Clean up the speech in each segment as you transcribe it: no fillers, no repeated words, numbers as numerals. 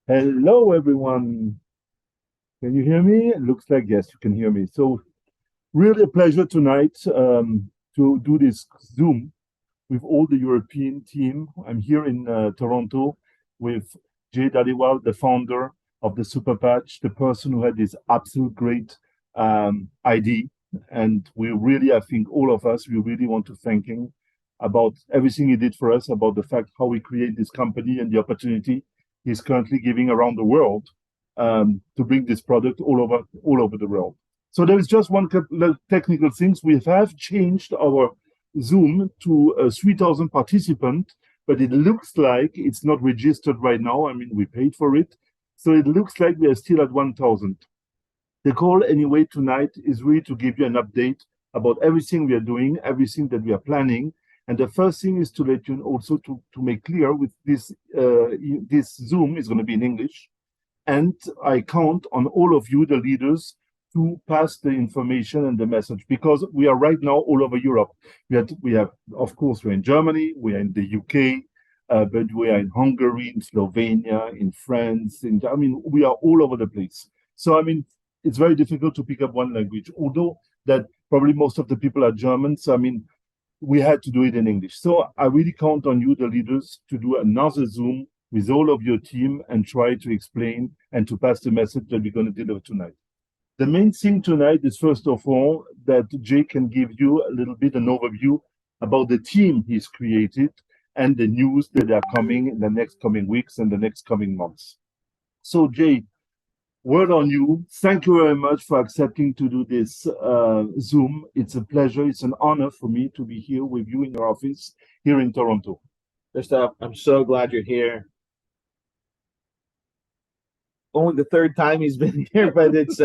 Hello, everyone. Can you hear me? It looks like yes, you can hear me. So, really a pleasure tonight to do this Zoom with all the European team. I'm here in Toronto with Jay Daliwal, the founder of the Super Patch, the person who had this absolute great idea. And we really, I think, all of us, we really want to thank him about everything he did for us, about the fact how we create this company and the opportunity he's currently giving around the world to bring this product all over the world. So there is just one technical things. We have changed our Zoom to 3,000 participants, but it looks like it's not registered right now. I mean, we paid for it. So it looks like we are still at 1,000. The goal anyway tonight is really to give you an update about everything we are doing, everything that we are planning. And the first thing is to let you also to make clear with this Zoom is going to be in English. And I count on all of you, the leaders, to pass the information and the message because we are right now all over Europe. We have, of course, we're in Germany, we are in the UK, but we are in Hungary, in Slovenia, in France. I mean, we are all over the place. So, I mean, it's very difficult to pick up one language, although that probably most of the people are German. So, I mean, we had to do it in English. So I really count on you, the leaders, to do another Zoom with all of your team and try to explain and to pass the message that we're going to deliver tonight. The main thing tonight is, first of all, that Jay can give you a little bit an overview about the team he's created and the news that are coming in the next coming weeks and the next coming months. So, Jay, word on you. Thank you very much for accepting to do this Zoom. It's a pleasure. It's an honor for me to be here with you in your office here in Toronto. Christoph, I'm so glad you're here. Only the third time he's been here, but it's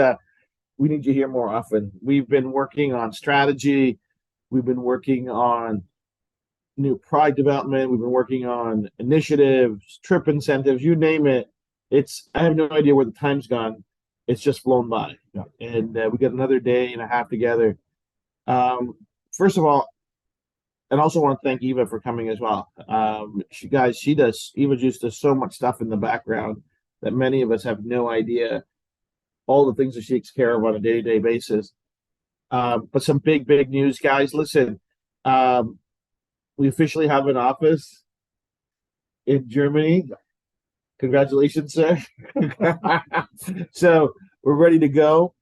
we need you here more often. We've been working on strategy. We've been working on new product development. We've been working on initiatives, trip incentives, you name it. I have no idea where the time's gone. It's just flown by. Yeah. And we got another day and a half together. First of all, and also want to thank Eva for coming as well. Eva just does so much stuff in the background that many of us have no idea all the things that she takes care of on a day-to-day basis. But some big news, guys. Listen, we officially have an office in Germany. Congratulations, sir. So we're ready to go.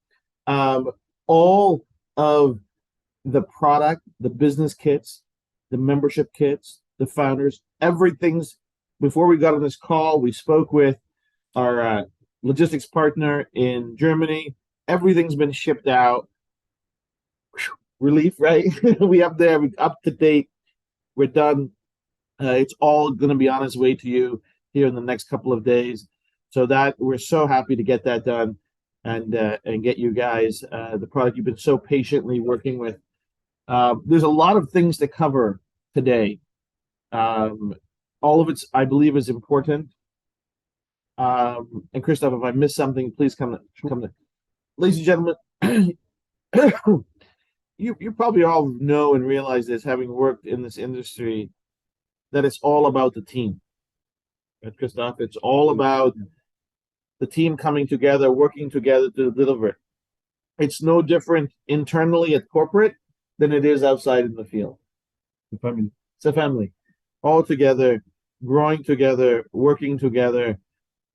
All of the product, the business kits, the membership kits, the founders, everything's, before we got on this call, we spoke with our logistics partner in Germany. Everything's been shipped out. Relief, right? We up there, we up to date. We're done. It's all going to be on its way to you here in the next couple of days. So that we're so happy to get that done and get you guys the product you've been so patiently working with. There's a lot of things to cover today. All of it, I believe, is important. And Christoph, if I missed something, please come to. Ladies and gentlemen, you probably all know and realize this, having worked in this industry, that it's all about the team. Right, Christoph? It's all about the team coming together, working together to deliver. It's no different internally at corporate than it is outside in the field. The family. It's a family, all together, growing together, working together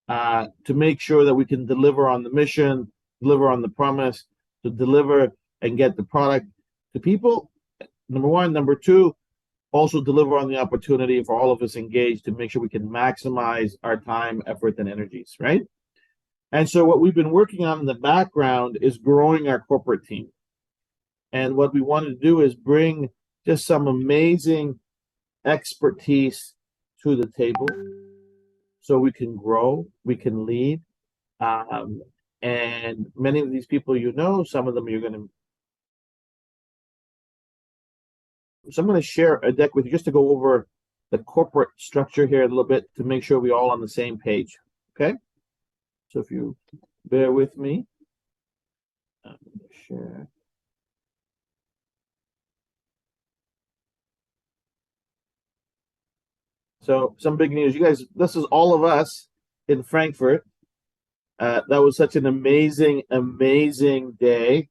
to make sure that we can deliver on the mission, deliver on the promise, to deliver and get the product to people. Number one. Number two, also deliver on the opportunity for all of us engaged to make sure we can maximize our time, effort, and energies, right? And so what we've been working on in the background is growing our corporate team. And what we wanted to do is bring just some amazing expertise to the table so we can grow, we can lead. And many of these people, some of them you're going to. So I'm going to share a deck with you just to go over the corporate structure here a little bit to make sure we're all on the same page. Okay? So if you bear with me, I'm going to share. So some big news. You guys, this is all of us in Frankfurt. That was such an amazing, amazing day.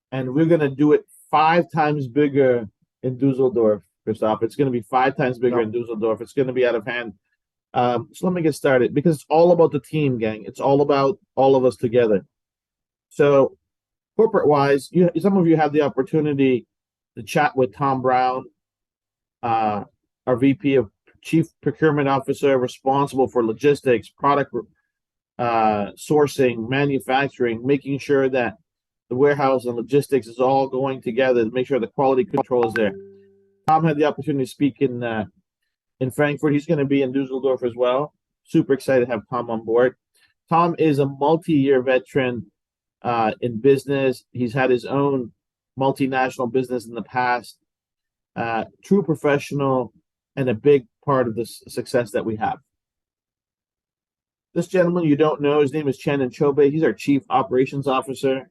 And we're going to do it 5 times bigger in Dusseldorf, Christoph. It's going to be 5 times bigger in Dusseldorf. It's going to be out of hand. So let me get started, because it's all about the team, gang. It's all about all of us together. So corporate-wise, some of you have the opportunity to chat with Tom Brown, our VP of Chief Procurement Officer, responsible for logistics, product sourcing, manufacturing, making sure that the warehouse and logistics is all going together to make sure the quality control is there. Tom had the opportunity to speak in Frankfurt. He's going to be in Dusseldorf as well. Super excited to have Tom on board. Tom is a multi-year veteran in business. He's had his own multinational business in the past. True professional and a big part of the success that we have. This gentleman you don't know, his name is Chandan Chobe. He's our Chief Operations Officer.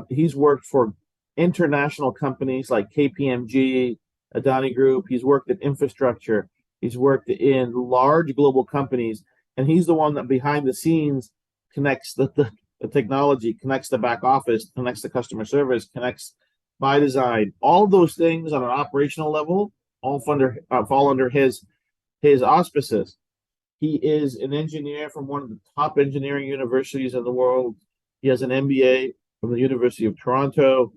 He's worked for international companies like KPMG, Adani Group. He's worked at infrastructure. He's worked in large global companies. And he's the one that behind the scenes connects the technology, connects the back office, connects the customer service, connects by design. All of those things on an operational level all fall under his auspices. He is an engineer from one of the top engineering universities in the world. He has an MBA from the University of Toronto,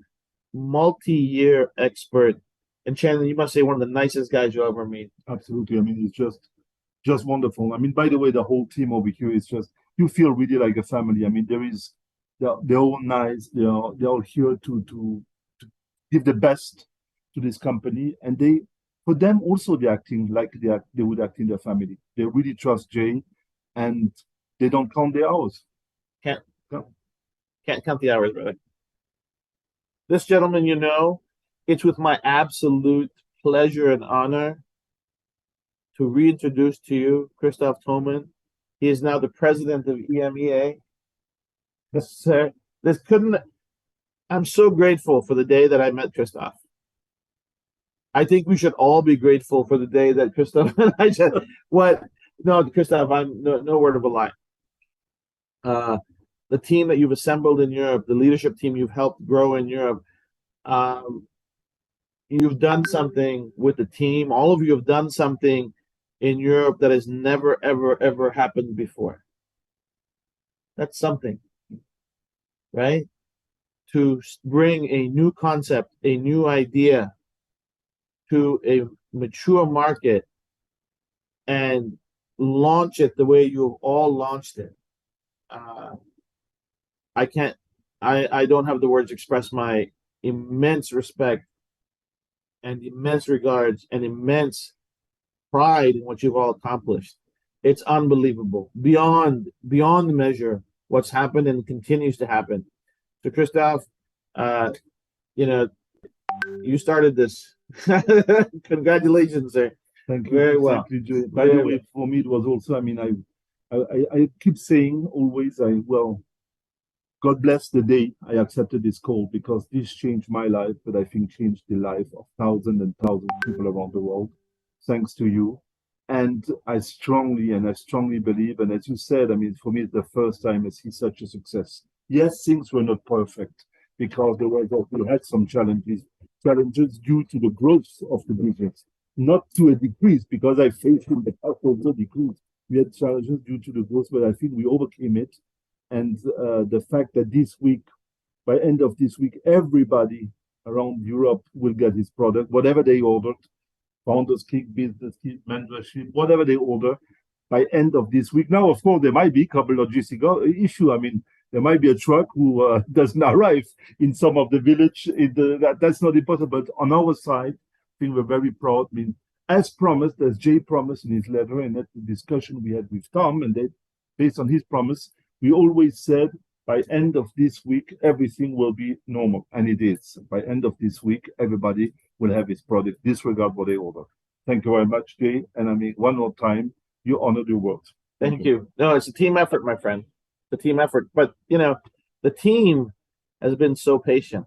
multi-year expert. And Chandan, you must say one of the nicest guys you'll ever meet. Absolutely. I mean, it's just wonderful. I mean, by the way, the whole team over here is just, you feel really like a family. I mean, they're all nice. They're all here to give the best to this company, and for them also they're acting like they would act in their family. They really trust Jay, and they don't count the hours. Can't count the hours, brother. This gentleman, it's with my absolute pleasure and honor to reintroduce to you Christoph Thoman. He is now the president of EMEA. Yes, sir. I'm so grateful for the day that I met Christoph. I think we should all be grateful for the day that Christoph and I said, no, Christoph, I'm no word of a lie. The team that you've assembled in Europe, the leadership team you've helped grow in Europe, you've done something with the team. All of you have done something in Europe that has never, ever, ever happened before. That's something, right? To bring a new concept, a new idea to a mature market and launch it the way you've all launched it. I don't have the words to express my immense respect and immense regards and immense pride in what you've all accomplished. It's unbelievable, beyond measure what's happened and continues to happen. So Christoph, you started this. Congratulations, sir. Thank you. Very well. Exactly. By the way, for me, it was also, I mean, I keep saying always, God bless the day I accepted this call, because this changed my life, but I think changed the life of thousands and thousands of people around the world, thanks to you. And I strongly believe, and as you said, I mean, for me, it's the first time I see such a success. Yes, things were not perfect, because we had some challenges due to the growth of the business, not to a decrease, because I faced in the past also decrease. We had challenges due to the growth, but I think we overcame it. And the fact that this week, by end of this week, everybody around Europe will get his product, whatever they ordered, Founders Kick, Business Kick, Mentorship, whatever they order, by end of this week. Now, of course, there might be a couple logistical issue. I mean, there might be a truck who doesn't arrive in some of the village. That's not impossible. But on our side, I think we're very proud. I mean, as promised, as Jay promised in his letter, and that's the discussion we had with Tom, and that based on his promise, we always said by end of this week, everything will be normal. And it is. By end of this week, everybody will have his product, disregard what they order. Thank you very much, Jay. And I mean, one more time, you honored your word. Thank you. No, it's a team effort, my friend. It's a team effort. But, the team has been so patient.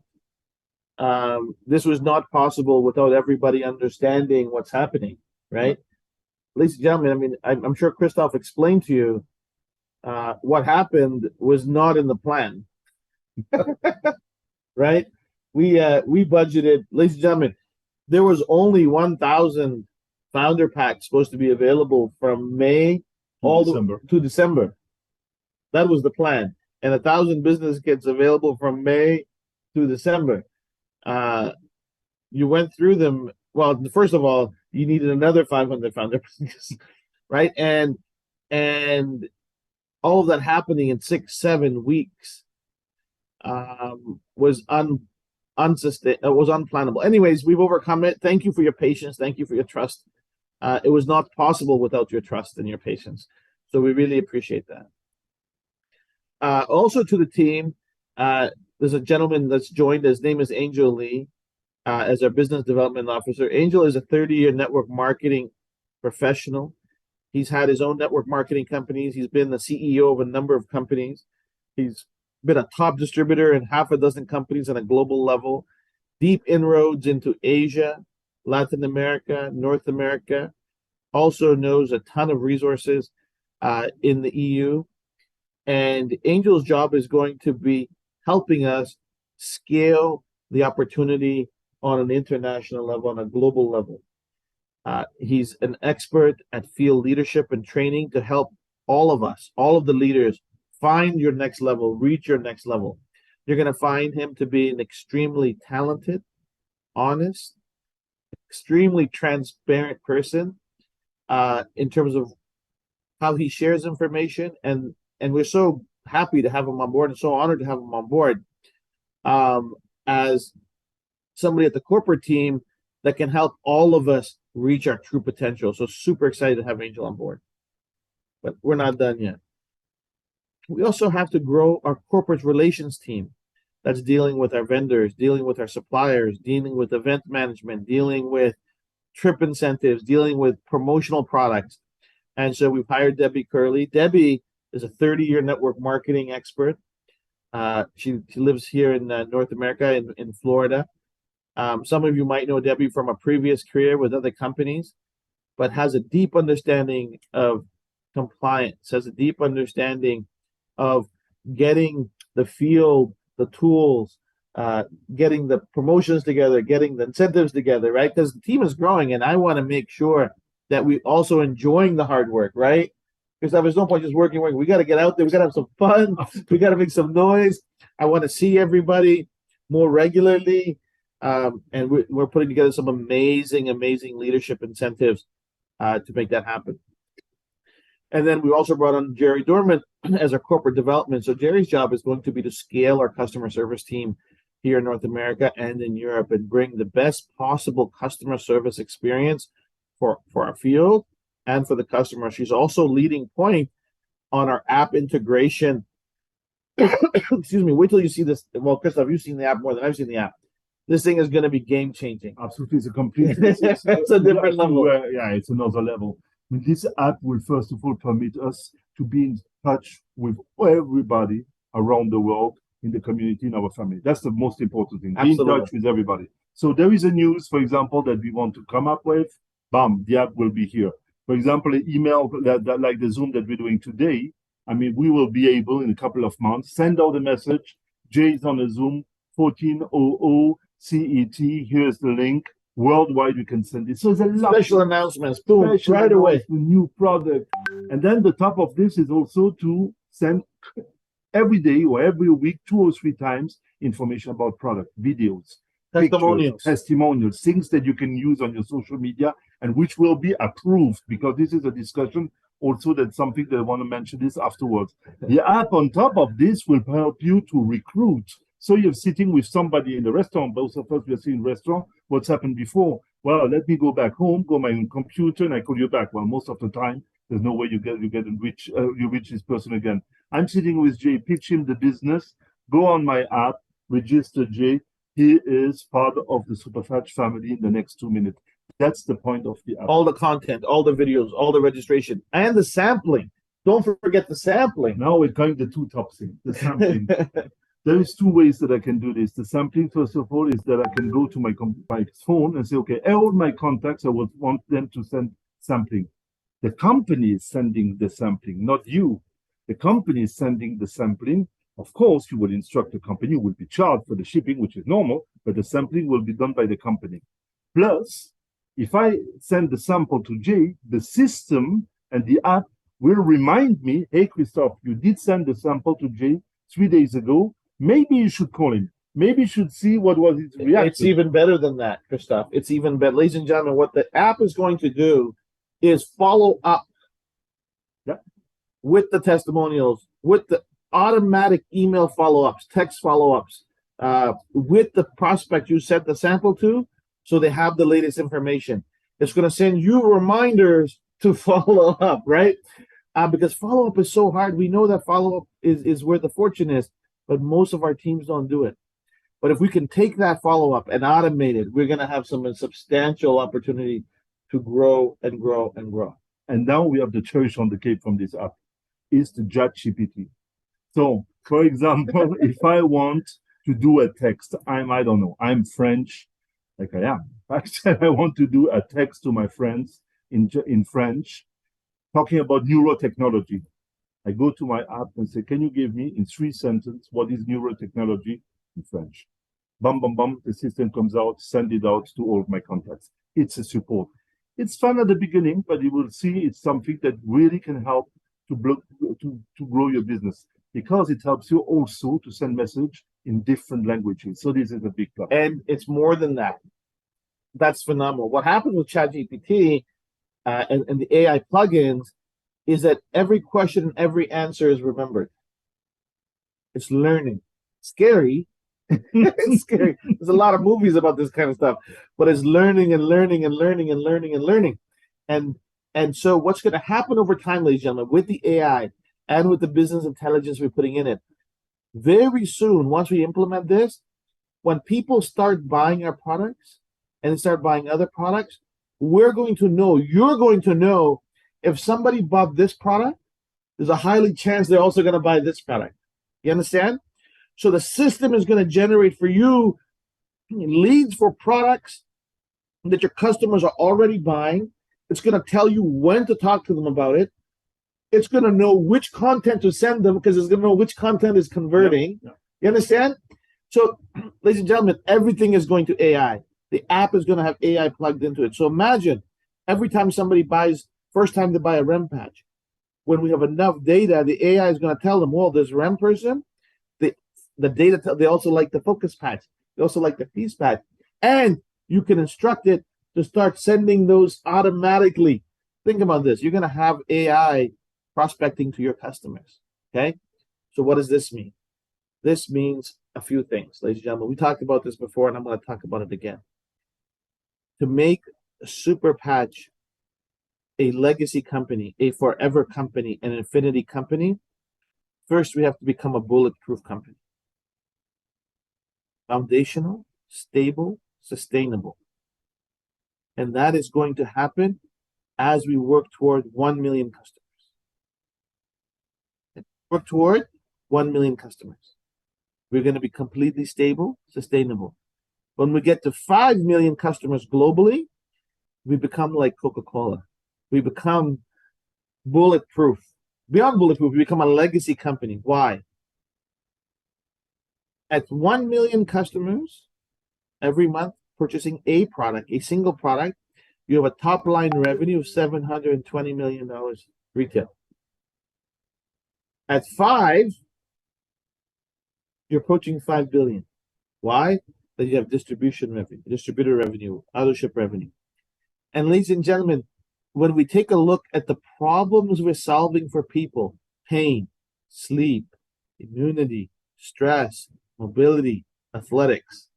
This was not possible without everybody understanding what's happening, right? ladies and gentlemen, I mean, I'm sure Christoph explained to you what happened was not in the plan, right? We budgeted, ladies and gentlemen, there was only 1,000 founder packs supposed to be available from May to December. That was the plan, and 1,000 business kits available from May to December. You went through them. Well, first of all, you needed another 500 founder packs, right? And all of that happening in 6-7 weeks was unplannable. Anyways, we've overcome it. Thank you for your patience. Thank you for your trust. It was not possible without your trust and your patience. So we really appreciate that. Also to the team, there's a gentleman that's joined. His name is Angel Lee, as our business development officer. Angel is a 30-year network marketing professional. He's had his own network marketing companies. He's been the CEO of a number of companies. He's been a top distributor in half a dozen companies on a global level. Deep inroads into Asia, Latin America, North America. Also knows a ton of resources in the EU. And Angel's job is going to be helping us scale the opportunity on an international level, on a global level. He's an expert at field leadership and training to help all of us, all of the leaders, find your next level, reach your next level. You're going to find him to be an extremely talented, honest, extremely transparent person in terms of how he shares information. And we're so happy to have him on board and so honored to have him on board as somebody at the corporate team that can help all of us reach our true potential. So super excited to have Angel on board. But we're not done yet. We also have to grow our corporate relations team that's dealing with our vendors, dealing with our suppliers, dealing with event management, dealing with trip incentives, dealing with promotional products. And so we've hired Debbie Curley. Debbie is a 30-year network marketing expert. She lives here in North America, in Florida. Some of you might know Debbie from a previous career with other companies, but has a deep understanding of compliance, has a deep understanding of getting the field, the tools, getting the promotions together, getting the incentives together, right? Because the team is growing, and I want to make sure that we also enjoying the hard work, right? Because there's no point just working. We got to get out there. We got to have some fun. We got to make some noise. I want to see everybody more regularly. And we're putting together some amazing leadership incentives to make that happen. And then we also brought on Gerri Dorman as our corporate development. So Gerri's job is going to be to scale our customer service team here in North America and in Europe and bring the best possible customer service experience for our field and for the customer. She's also leading point on our app integration. Excuse me, wait till you see this. Well, Christoph, you've seen the app more than I've seen the app. This thing is going to be game changing. Absolutely, it's a complete. It's a different level. Yeah, it's another level. I mean, this app will first of all permit us to be in touch with everybody around the world in the community, in our family. That's the most important thing. Be in touch with everybody. So there is a news, for example, that we want to come up with. Bam, the app will be here. For example, an email that like the Zoom that we're doing today. I mean, we will be able in a couple of months send out a message. Jay is on a Zoom 1400 CET. Here's the link. Worldwide, we can send it. So it's a lot special announcements. Boom, right away. The new product. And then the top of this is also to send every day or every week, 2 or 3 times, information about product, videos, testimonials, things that you can use on your social media and which will be approved, because this is a discussion also that's something that I want to mention this afterwards. The app on top of this will help you to recruit. So you're sitting with somebody in the restaurant. Both of us, we are sitting in the restaurant. What's happened before? Well, let me go back home, go on my computer, and I call you back. Well, most of the time, there's no way you reach this person again. I'm sitting with Jay, pitch him the business, go on my app, register Jay. He is part of the Superfetch family in the next 2 minutes. That's the point of the app. All the content, all the videos, all the registration, and the sampling. Don't forget the sampling. Now we're going to 2 top things, the sampling. There is 2 ways that I can do this. The sampling, first of all, is that I can go to my phone and say, okay, all my contacts, I would want them to send sampling. The company is sending the sampling, not you. The company is sending the sampling. Of course, you will instruct the company, you will be charged for the shipping, which is normal, but the sampling will be done by the company. Plus, if I send the sample to Jay, the system and the app will remind me, hey, Christophe, you did send the sample to Jay 3 days ago. Maybe you should call him. Maybe you should see what was his reaction. It's even better than that, Christophe. It's even better. Ladies and gentlemen, what the app is going to do is follow up with the testimonials, with the automatic email follow-ups, text follow-ups, with the prospect you sent the sample to, so they have the latest information. It's going to send you reminders to follow up, right? Because follow-up is so hard. We know that follow-up is where the fortune is, but most of our teams don't do it. But if we can take that follow-up and automate it, we're going to have some substantial opportunity to grow and grow and grow. And now we have the cherry on the cake from this app, is the ChatGPT. So, for example, if I want to do a text, I don't know, I'm French, like I am. I want to do a text to my friends in French, talking about neurotechnology. I go to my app and say, can you give me in 3 sentences what is neurotechnology in French? Bum, bum, bum, the system comes out, send it out to all of my contacts. It's a support. It's fun at the beginning, but you will see it's something that really can help to grow your business, because it helps you also to send message in different languages. So this is a big plus. And it's more than that. That's phenomenal. What happens with ChatGPT and the AI plugins is that every question and every answer is remembered. It's learning. Scary. It's scary. There's a lot of movies about this kind of stuff, but it's learning and learning and learning and learning and learning. And so what's going to happen over time, ladies and gentlemen, with the AI and with the business intelligence we're putting in it, very soon, once we implement this, when people start buying our products and start buying other products, we're going to know, you're going to know, if somebody bought this product, there's a highly chance they're also going to buy this product. You understand? So the system is going to generate for you leads for products that your customers are already buying. It's going to tell you when to talk to them about it. It's going to know which content to send them, because it's going to know which content is converting. Yeah. You understand? So, ladies and gentlemen, everything is going to AI. The app is going to have AI plugged into it. So imagine every time somebody buys, first time they buy a REM patch, when we have enough data, the AI is going to tell them, well, this REM person, the data, they also like the focus patch. They also like the piece patch. And you can instruct it to start sending those automatically. Think about this. You're going to have AI prospecting to your customers. Okay? So what does this mean? This means a few things, ladies and gentlemen. We talked about this before, and I'm going to talk about it again. To make a super patch a legacy company, a forever company, an infinity company, first we have to become a bulletproof company. Foundational, stable, sustainable. And that is going to happen as we work toward 1 million customers. Work toward 1 million customers. We're going to be completely stable, sustainable. When we get to 5 million customers globally, we become like Coca-Cola. We become bulletproof. Beyond bulletproof, we become a legacy company. Why? At 1 million customers every month purchasing a product, a single product, you have a top line revenue of $720 million retail. At 5, you're approaching 5 billion. Why? Then you have distribution revenue, distributor revenue, auto-ship revenue. And ladies and gentlemen, when we take a look at the problems we're solving for people, pain, sleep, immunity, stress, mobility, athletics,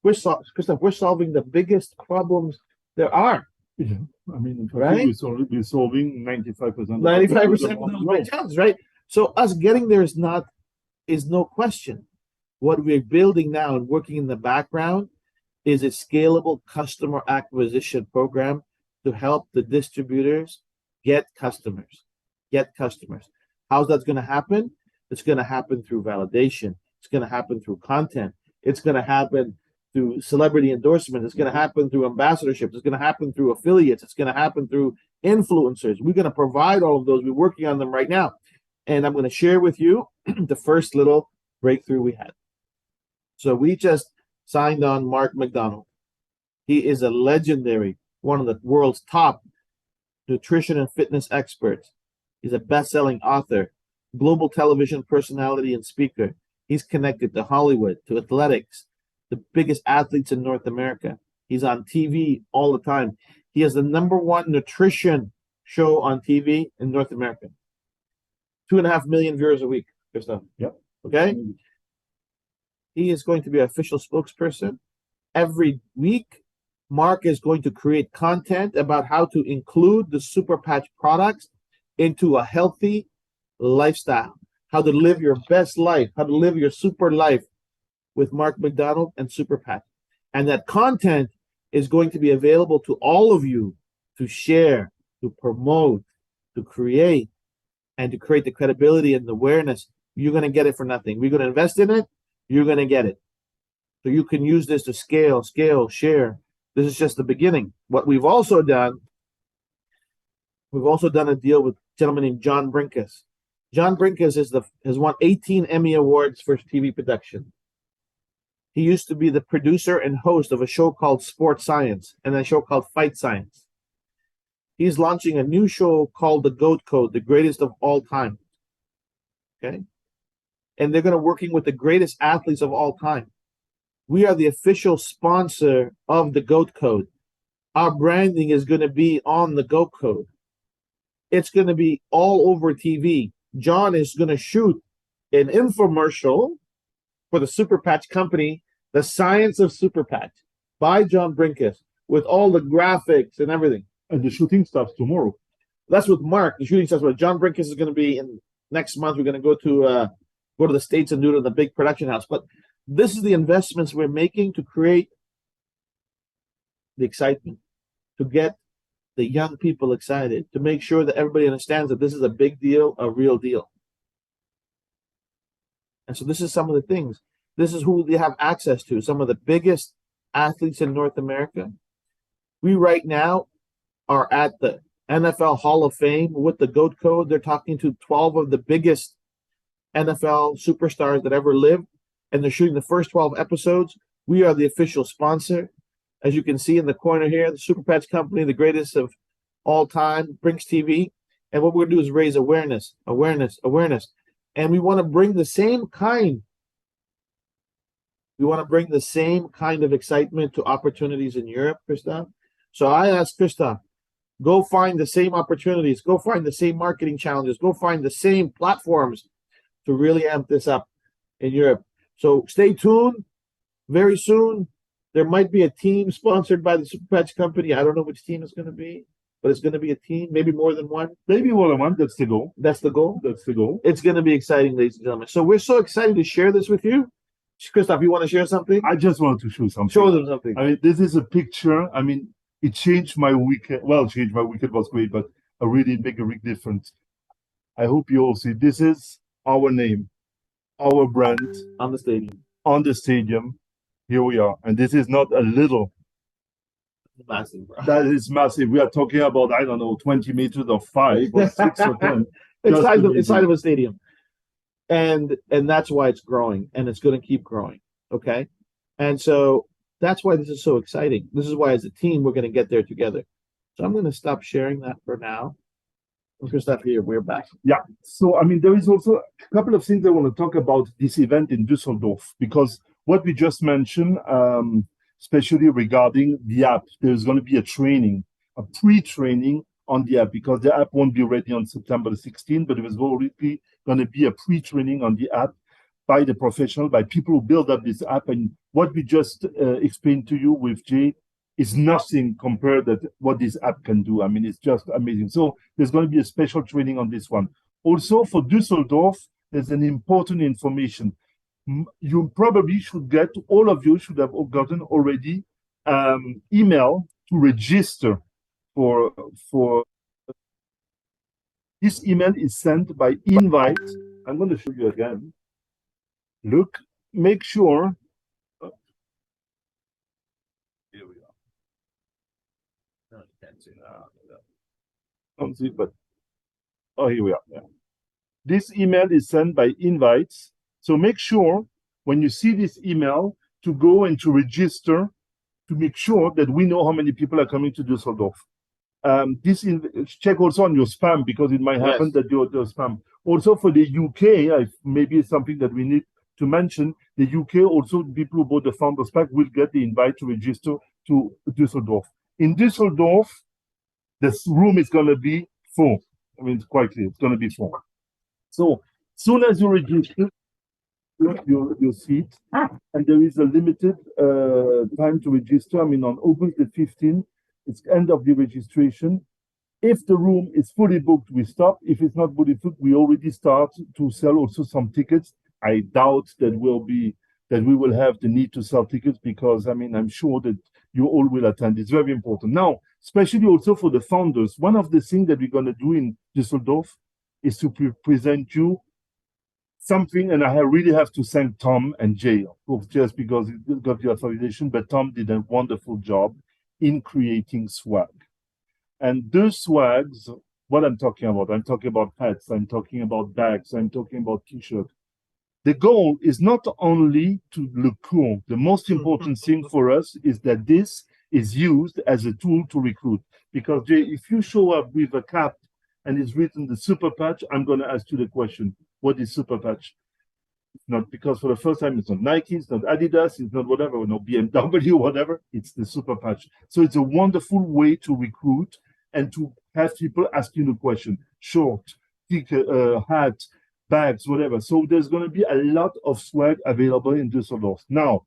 we're solving the biggest problems there are. Yeah. I mean, right? We're solving 95%. 95% of my challenges, right? So us getting there is no question. What we're building now and working in the background is a scalable customer acquisition program to help the distributors get customers. How's that going to happen? It's going to happen through validation. It's going to happen through content. It's going to happen through celebrity endorsement. It's going to happen through ambassadorship. It's going to happen through affiliates. It's going to happen through influencers. We're going to provide all of those. We're working on them right now. And I'm going to share with you the first little breakthrough we had. So we just signed on Mark McDonald. He is a legendary, one of the world's top nutrition and fitness experts. He's a best-selling author, global television personality and speaker. He's connected to Hollywood, to athletics, the biggest athletes in North America. He's on TV all the time. He has the #1 nutrition show on TV in North America. 2.5 million viewers a week, Christoph. Yep. Okay? He is going to be an official spokesperson. Every week, Mark is going to create content about how to include the Super Patch products into a healthy lifestyle, how to live your best life, how to live your super life with Mark McDonald and Super Patch. And that content is going to be available to all of you to share, to promote, to create, and to create the credibility and the awareness. You're going to get it for nothing. We're going to invest in it. You're going to get it. So you can use this to scale, share. This is just the beginning. What we've also done a deal with a gentleman named John Brinkus. John Brinkus has won 18 Emmy Awards for TV production. He used to be the producer and host of a show called Sports Science and a show called Fight Science. He's launching a new show called The GOAT Code, the greatest of all time. Okay? And they're going to working with the greatest athletes of all time. We are the official sponsor of the GOAT Code. Our branding is going to be on the GOAT Code. It's going to be all over TV. John is going to shoot an infomercial for the Super Patch Company, The Science of Super Patch, by John Brinkus, with all the graphics and everything. And the shooting starts tomorrow. That's with Mark. The shooting starts with John Brinkus is going to be in next month. We're going to go to the States and do it in the big production house. But this is the investments we're making to create the excitement, to get the young people excited, to make sure that everybody understands that this is a big deal, a real deal. And so this is some of the things. This is who they have access to, some of the biggest athletes in North America. We right now are at the NFL Hall of Fame with the GOAT Code. They're talking to 12 of the biggest NFL superstars that ever lived, and they're shooting the first 12 episodes. We are the official sponsor. As you can see in the corner here, the Super Patch Company, the greatest of all time, Brinks TV. And what we're going to do is raise awareness. And we want to bring the same kind. We want to bring the same kind of excitement to opportunities in Europe, Christoph. So I asked Christoph, go find the same opportunities, go find the same marketing challenges, go find the same platforms to really amp this up in Europe. So stay tuned. Very soon, there might be a team sponsored by the Super Patch Company. I don't know which team it's going to be, but it's going to be a team, maybe more than one. Maybe more than one. That's the goal. That's the goal? That's the goal. It's going to be exciting, ladies and gentlemen. So we're so excited to share this with you. Christoph, you want to share something? I just wanted to show something. Show them something. I mean, this is a picture. I mean, it changed my weekend. Well, changed my weekend was great, but I really make a big difference. I hope you all see. This is our name, our brand On the stadium. On the stadium. Here we are. And this is not a little. Massive, bro. That is massive. We are talking about, I don't know, 20 meters or 5 or 6 or 10. Inside of a stadium. And that's why it's growing, and it's going to keep growing. Okay? And so that's why this is so exciting. This is why as a team we're going to get there together. So I'm going to stop sharing that for now. Christoph, here, we're back. Yeah. So, I mean, there is also a couple of things I want to talk about this event in Düsseldorf, because what we just mentioned, especially regarding the app, there's going to be a training, a pre-training on the app, because the app won't be ready on September the 16th, but it was already going to be a pre-training on the app by the professional, by people who build up this app. And what we just explained to you with Jay is nothing compared to what this app can do. I mean, it's just amazing. So there's going to be a special training on this one. Also for Düsseldorf, there's an important information. You probably should get, all of you should have gotten already email to register for this email is sent by invite. I'm going to show you again. Look, make sure. Here we are. No, you can't see that. can't see, but oh, here we are. Yeah. This email is sent by invites. So make sure when you see this email to go and to register to make sure that we know how many people are coming to Düsseldorf. Check also on your spam because it might happen that your spam. Also for the UK, maybe it's something that we need to mention. The UK also, people who bought the Founders Pack will get the invite to register to Düsseldorf. In Düsseldorf, this room is going to be full. I mean, it's quite clear. It's going to be full. So, soon as you register your seat, and there is a limited time to register. I mean, on August the 15th, it's end of the registration. If the room is fully booked, we stop. If it's not fully booked, we already start to sell also some tickets. I doubt that we will have the need to sell tickets because, I mean, I'm sure that you all will attend. It's very important. Now, especially also for the founders, one of the things that we're going to do in Düsseldorf is to present you something, and I really have to thank Tom and Jay, of course, just because he got the authorization, but Tom did a wonderful job in creating swag. And those swags, what I'm talking about hats, I'm talking about bags, I'm talking about t-shirts. The goal is not only to look cool. The most important thing for us is that this is used as a tool to recruit. Because Jay, if you show up with a cap and it's written the super patch, I'm going to ask you the question, what is super patch? It's not, because for the first time, it's not Nike, it's not Adidas, it's not whatever, no BMW, whatever, it's the super patch. So it's a wonderful way to recruit and to have people asking the question, short, thick, hat, bags, whatever. So there's going to be a lot of swag available in Düsseldorf. Now,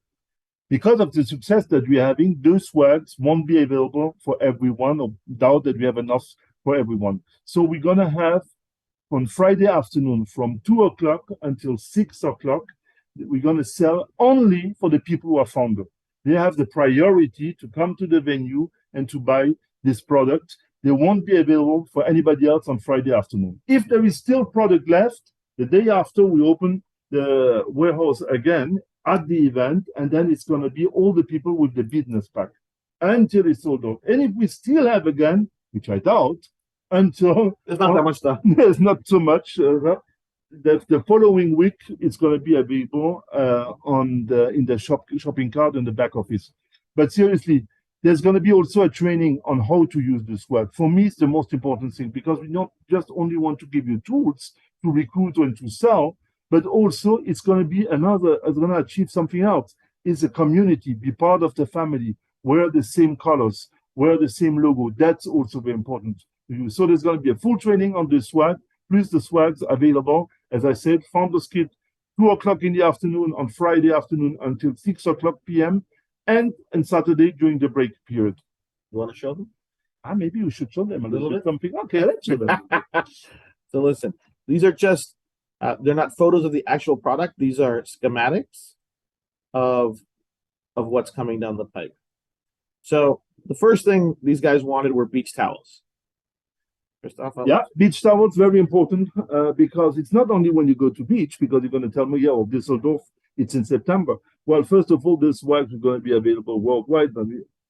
because of the success that we're having, those swags won't be available for everyone, or doubt that we have enough for everyone. So we're going to have on Friday afternoon from 2 o'clock until 6 o'clock, we're going to sell only for the people who are founder. They have the priority to come to the venue and to buy this product. They won't be available for anybody else on Friday afternoon. If there is still product left, the day after we open the warehouse again at the event, and then it's going to be all the people with the business pack until it's sold out. And if we still have again, which I doubt, until there's not that much stuff. There's not so much. The following week, it's going to be available in the shopping cart in the back office. But seriously, there's going to be also a training on how to use the swag. For me, it's the most important thing because we don't just only want to give you tools to recruit and to sell, but also it's going to be it's going to achieve something else. It's a community, be part of the family, wear the same colors, wear the same logo. That's also very important to you. So there's going to be a full training on the swag, plus the swags available. As I said, Founders Kit, 2 o'clock in the afternoon on Friday afternoon until 6 o'clock p.m. and on Saturday during the break period. You want to show them? Maybe we should show them a little bit. Something. Okay, let's show them. So listen, these are just, they're not photos of the actual product. These are schematics of what's coming down the pipe. So the first thing these guys wanted were beach towels. Beach towels, very important because it's not only when you go to beach, because you're going to tell me, Düsseldorf, it's in September. Well, first of all, this swags are going to be available worldwide.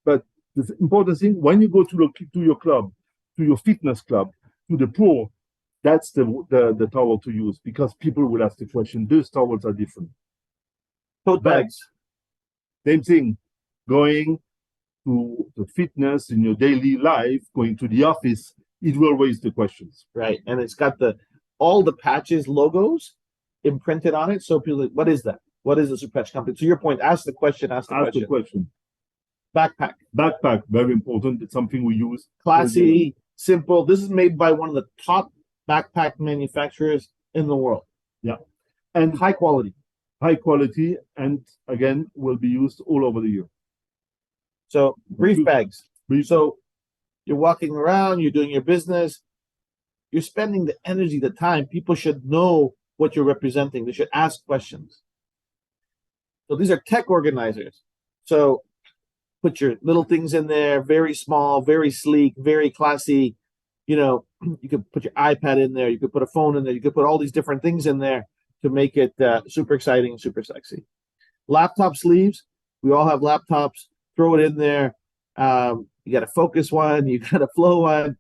But the important thing, when you go to your club, to your fitness club, to the pool, that's the towel to use because people will ask the question. Those towels are different. Tote bags. Same thing. Going to the fitness in your daily life, going to the office, it will raise the questions. Right. And it's got all the patches logos imprinted on it. So people, what is that? What is the Super Patch Company? To your point, ask the question. The question. Backpack, very important. It's something we use. Classy, simple. This is made by one of the top backpack manufacturers in the world. Yeah. And high quality, and again, will be used all over the year. So brief bags. So you're walking around, you're doing your business, you're spending the energy, the time. People should know what you're representing. They should ask questions. So these are tech organizers. So put your little things in there, very small, very sleek, very classy. You know, you could put your iPad in there, you could put a phone in there, you could put all these different things in there to make it super exciting and super sexy. Laptop sleeves, we all have laptops, throw it in there. You got a focus one, you got a flow one.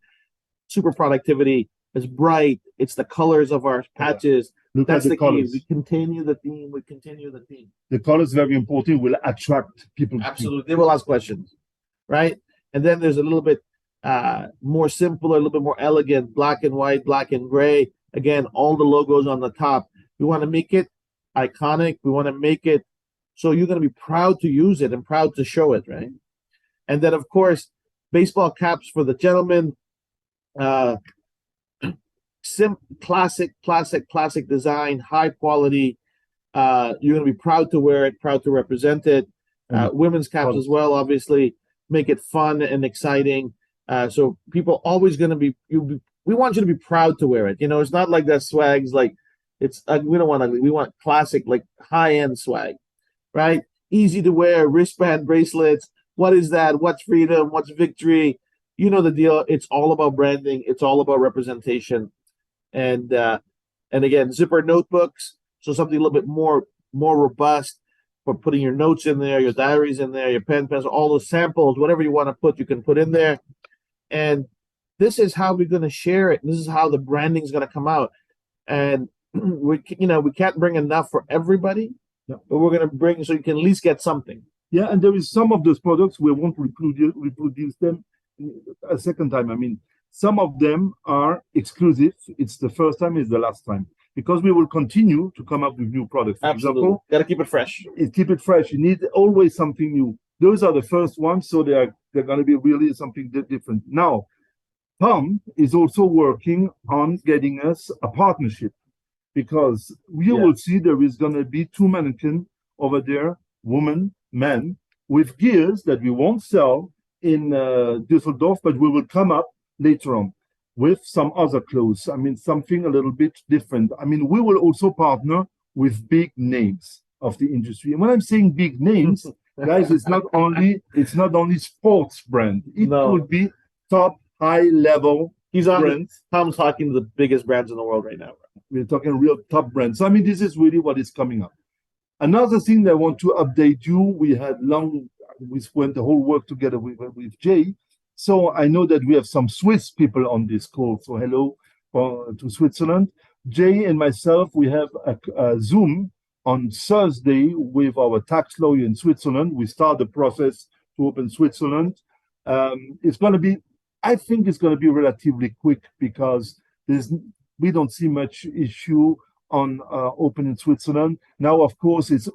super productivity. It's bright. It's the colors of our patches. Look That's at the the key. colors. We continue the theme. We continue the theme. The color is very important. Will attract people. Absolutely. They will ask questions, right? And then there's a little bit more simple, a little bit more elegant, black and white, black and gray. Again, all the logos on the top. We want to make it iconic. We want to make it so you're going to be proud to use it and proud to show it, right? And then, of course, baseball caps for the gentlemen. Classic design, high quality. You're going to be proud to wear it, proud to represent it. Women's caps as well, obviously, make it fun and exciting. So people always going to be, we want you to be proud to wear it. You know, it's not like that swags like it's we don't want ugly. We want classic, like high-end swag, right? Easy to wear, wristband bracelets. What is that? What's freedom? What's victory? You know the deal. It's all about branding. It's all about representation. And again, zipper notebooks. So something a little bit more robust for putting your notes in there, your diaries in there, your pen, pencil, all those samples, whatever you want to put, you can put in there. And this is how we're going to share it. This is how the branding is going to come out. And we can't bring enough for everybody, but we're going to bring so you can at least get something. Yeah, and there is some of those products we won't reproduce them a second time. I mean, some of them are exclusive. It's the first time, it's the last time. Because we will continue to come up with new products. For example, got to keep it fresh. Keep it fresh. You need always something new. Those are the first ones, so they're going to be really something different. Now, Tom is also working on getting us a partnership, because you will see there is going to be two mannequins over there, woman, man, with gears that we won't sell in Düsseldorf, but we will come up later on with some other clothes. I mean, something a little bit different. I mean, we will also partner with big names of the industry. And when I'm saying big names, guys, it's not only sports brand. It could be top high level. I'm talking to the biggest brands in the world right now. We're talking real top brands. So, I mean, this is really what is coming up. Another thing that I want to update you, we went the whole work together with Jay. So I know that we have some Swiss people on this call. So hello to Switzerland. Jay and myself, we have a Zoom on Thursday with our tax lawyer in Switzerland. We start the process to open Switzerland. It's going to be, I think it's going to be relatively quick, because we don't see much issue on opening Switzerland. Now, of course, it's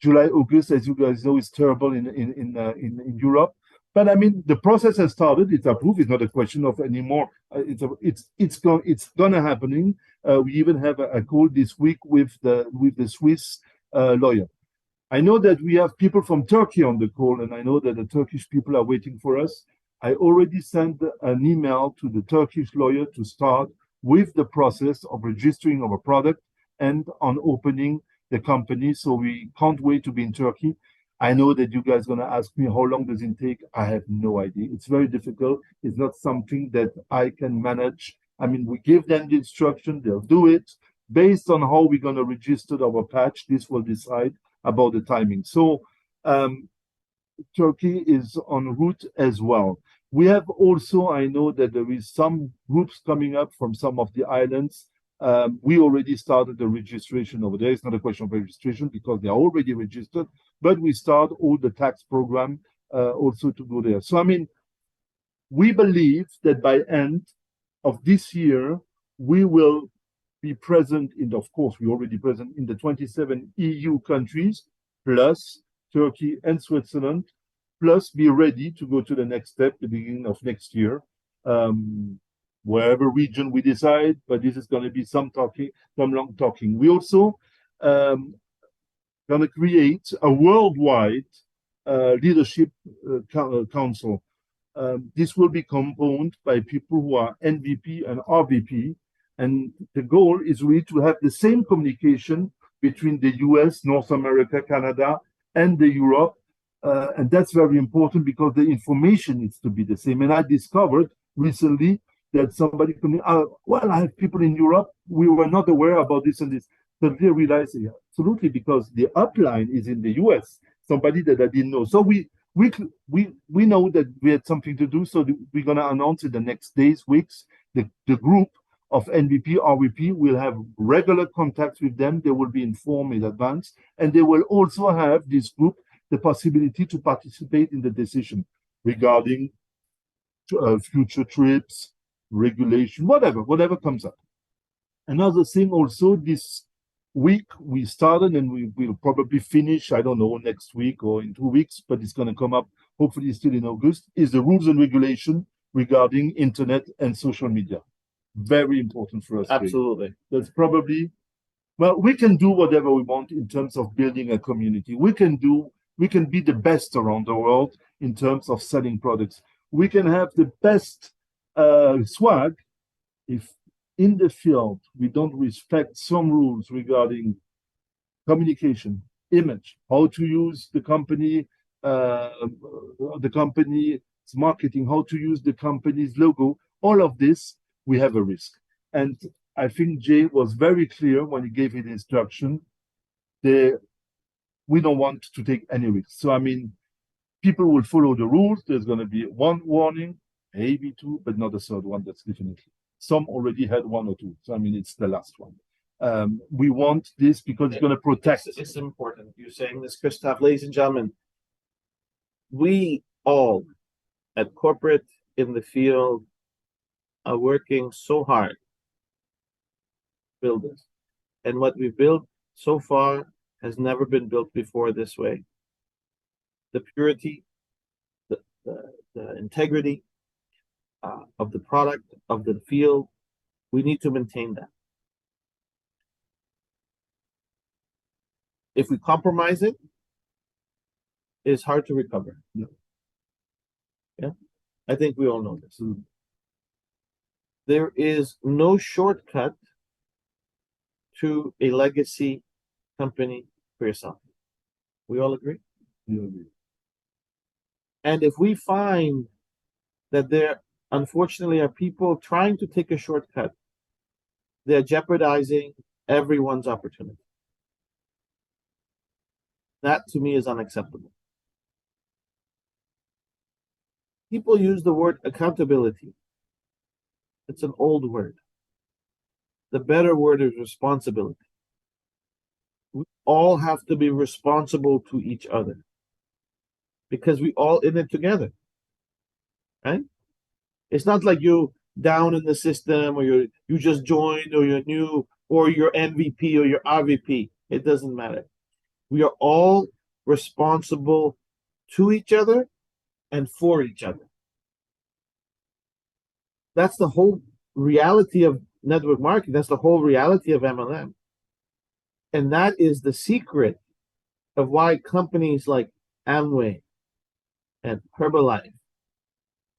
July, August, as you guys know, is terrible in Europe. But I mean, the process has started. It's approved. It's not a question of anymore. It's gonna happening. We even have a call this week with the Swiss lawyer. I know that we have people from Turkey on the call, and I know that the Turkish people are waiting for us. I already sent an email to the Turkish lawyer to start with the process of registering our product and on opening the company. So we can't wait to be in Turkey. I know that you guys are going to ask me how long does it take. I have no idea. It's very difficult. It's not something that I can manage. I mean, we give them the instruction, they'll do it. Based on how we're going to register our patch, this will decide about the timing. So Turkey is en route as well. We have also, I know that there is some groups coming up from some of the islands. We already started the registration over there. It's not a question of registration because they are already registered, but we start all the tax program also to go there. So, I mean, we believe that by end of this year, we will be present of course, we're already present in the 27 EU countries, plus Turkey and Switzerland, plus be ready to go to the next step, the beginning of next year. Wherever region we decide, but this is going to be some long talking. We also going to create a worldwide leadership council. This will be composed by people who are NVP and RVP, and the goal is really to have the same communication between the US, North America, Canada, and the Europe, and that's very important because the information needs to be the same. And I discovered recently that somebody told me, well, I have people in Europe, we were not aware about this and this. But they realized, yeah, absolutely, because the upline is in the US, somebody that I didn't know. So we we know that we had something to do, so we're gonna announce in the next days, weeks. The group of NVP, RVP will have regular contacts with them. They will be informed in advance, and they will also have this group the possibility to participate in the decision regarding future trips, regulation, whatever comes up. Another thing also, this week we started, and we will probably finish, I don't know, next week or in 2 weeks, but it's going to come up hopefully still in August, is the rules and regulation regarding internet and social media. Very important for us. Absolutely. That's probably, well, we can do whatever we want in terms of building a community. We can be the best around the world in terms of selling products. We can have the best swag if in the field we don't respect some rules regarding communication, image, how to use the company's marketing, how to use the company's logo. All of this, we have a risk. And I think Jay was very clear when he gave his instruction. We don't want to take any risks. So, I mean, people will follow the rules. There's going to be one warning, maybe two, but not a third one. That's definitely. Some already had one or two. So, I mean, it's the last one. We want this because it's going to protect. It's important. You're saying this, Christophe. Ladies and gentlemen, we all at corporate, in the field, are working so hard to build this. And what we've built so far has never been built before this way. The purity, the integrity of the product, of the field, we need to maintain that. If we compromise it, it's hard to recover. Yeah, I think we all know this. There is no shortcut to a legacy company for yourself. We all agree? We agree. And if we find that there, unfortunately, are people trying to take a shortcut, they're jeopardizing everyone's opportunity. That, to me, is unacceptable. People use the word accountability. It's an old word. The better word is responsibility. We all have to be responsible to each other because we all in it together, right? It's not like you down in the system or you just joined or you're new or you're MVP or you're RVP. It doesn't matter. We are all responsible to each other and for each other. That's the whole reality of network marketing. That's the whole reality of MLM. And that is the secret of why companies like Amway and Herbalife,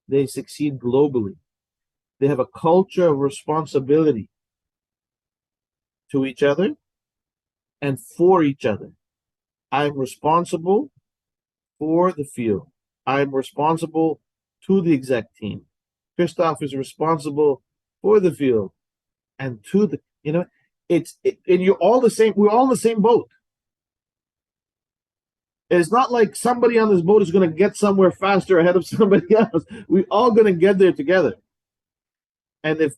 they succeed globally. They have a culture of responsibility to each other and for each other. I'm responsible for the field. I'm responsible to the exec team. Christophe is responsible for the field and to the, and you're all the same. We're all in the same boat. It's not like somebody on this boat is going to get somewhere faster ahead of somebody else. We're all going to get there together. And this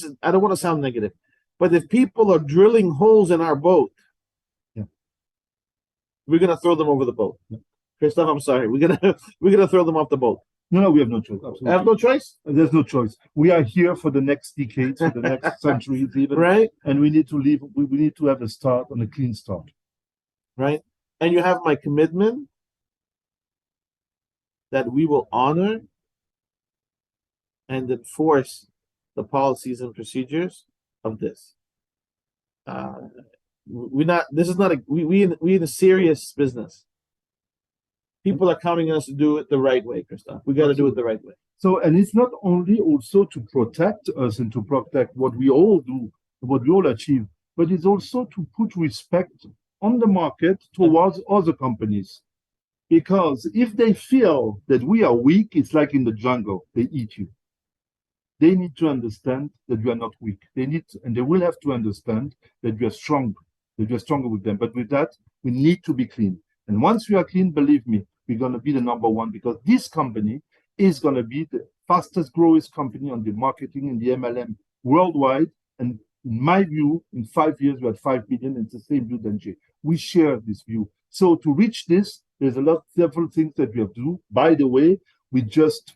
is, I don't want to sound negative, but if people are drilling holes in our boat, we're going to throw them over the boat. Christophe, I'm sorry. We're gonna throw them off the boat. No, we have no choice. Absolutely. I have no choice. There's no choice. We are here for the next decades, for the next centuries even. Right. And we need to leave. We need to have a start on a clean start. Right. And you have my commitment that we will honor and enforce the policies and procedures of this. This is not we in a serious business. People are counting on us to do it the right way, Christophe. We got to do it the right way. So, and it's not only also to protect us and to protect what we all do, what we all achieve, but it's also to put respect on the market towards other companies. Because if they feel that we are weak, it's like in the jungle, they eat you. They need to understand that you are not weak. And they will have to understand that you are strong, that you are stronger with them. But with that, we need to be clean. And once we are clean, believe me, we're going to be the number one, because this company is going to be the fastest growing company on the marketing in the MLM worldwide. And in my view, in 5 years, we're at 5 billion. It's the same view than Jay. We share this view. So to reach this, there's several things that we have to do. By the way, we just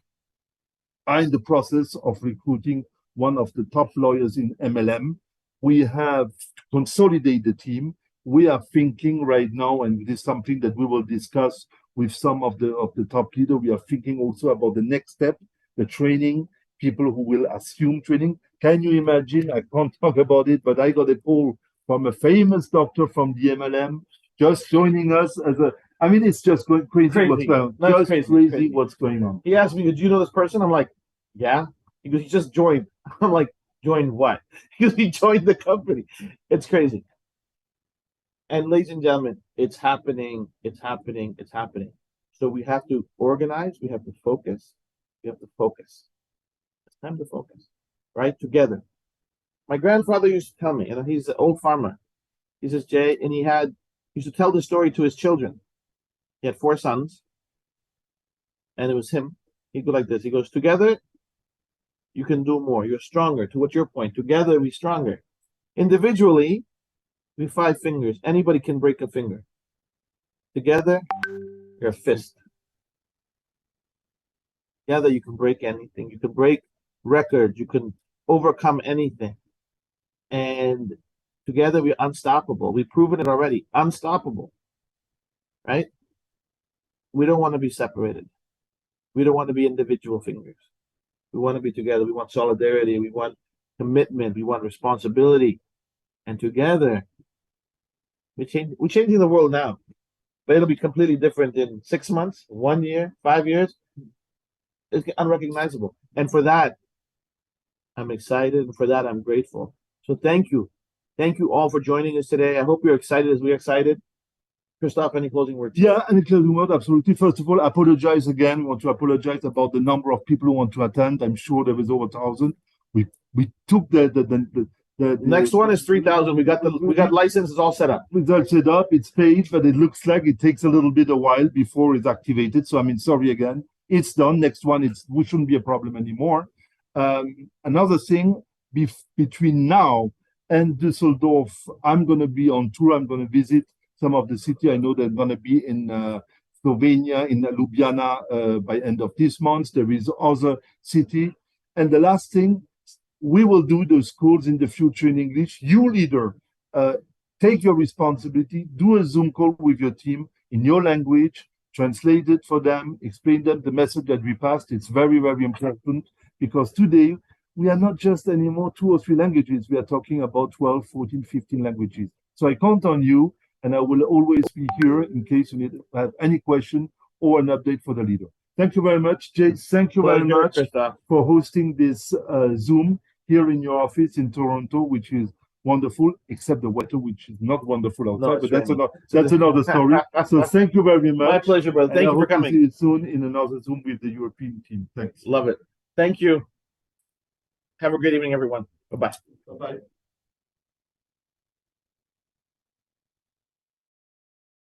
are in the process of recruiting one of the top lawyers in MLM. We have consolidated the team. We are thinking right now, and this is something that we will discuss with some of the top leaders. We are thinking also about the next step, the training, people who will assume training. Can you imagine? I can't talk about it, but I got a call from a famous doctor from the MLM just joining us as a. I mean, it's just going crazy. What's going on? That's just crazy what's going on. He asked me, "Do you know this person?" I'm like, "Yeah." He goes, "He just joined." I'm like, "Joined what?" He goes, "He joined the company." It's crazy. And ladies and gentlemen, it's happening. It's happening. It's happening. So we have to organize. We have to focus. We have to focus. It's time to focus, right? Together. My grandfather used to tell me, and he's an old farmer. He says, Jay, and he used to tell the story to his children. He had 4 sons, and it was him. He'd go like this. He goes, together, you can do more. You're stronger. To what's your point? Together, we're stronger. Individually, we 5 fingers. Anybody can break a finger. Together, you're a fist. Together, you can break anything. You can break records. You can overcome anything. And together, we're unstoppable. We've proven it already. Unstoppable. Right? We don't want to be separated. We don't want to be individual fingers. We want to be together. We want solidarity. We want commitment. We want responsibility. And together, we're changing the world now. But it'll be completely different in 6 months, 1 year, 5 years. It's unrecognizable. And for that, I'm excited. And for that, I'm grateful. So thank you. Thank you all for joining us today. I hope you're excited as we're excited. Christophe, any closing words? Yeah, any closing word? Absolutely. First of all, apologize again. We want to apologize about the number of people who want to attend. I'm sure there was over 1,000. We took the next one is 3,000. We got licenses all set up. It's all set up. It's paid, but it looks like it takes a little bit a while before it's activated. So I mean, sorry again. It's done. Next one, we shouldn't be a problem anymore. Another thing, between now and Düsseldorf, I'm going to be on tour. I'm going to visit some of the city. I know they're going to be in Slovenia, in Ljubljana by end of this month. There is other city. And the last thing, we will do those calls in the future in English. You leader, take your responsibility, do a Zoom call with your team in your language, translate it for them, explain them the message that we passed. It's very, very important, because today we are not just anymore 2 or 3 languages. We are talking about 12, 14, 15 languages. So I count on you, and I will always be here in case you have any question or an update for the leader. Thank you very much, Jay. Thank you very much for hosting this Zoom here in your office in Toronto, which is wonderful, except the weather, which is not wonderful outside, but that's another story. So thank you very much. My pleasure, brother. Thank you for coming. See you soon in another Zoom with the European team. Thanks. Love it. Thank you. Have a great evening, everyone. Bye-bye. Bye-bye.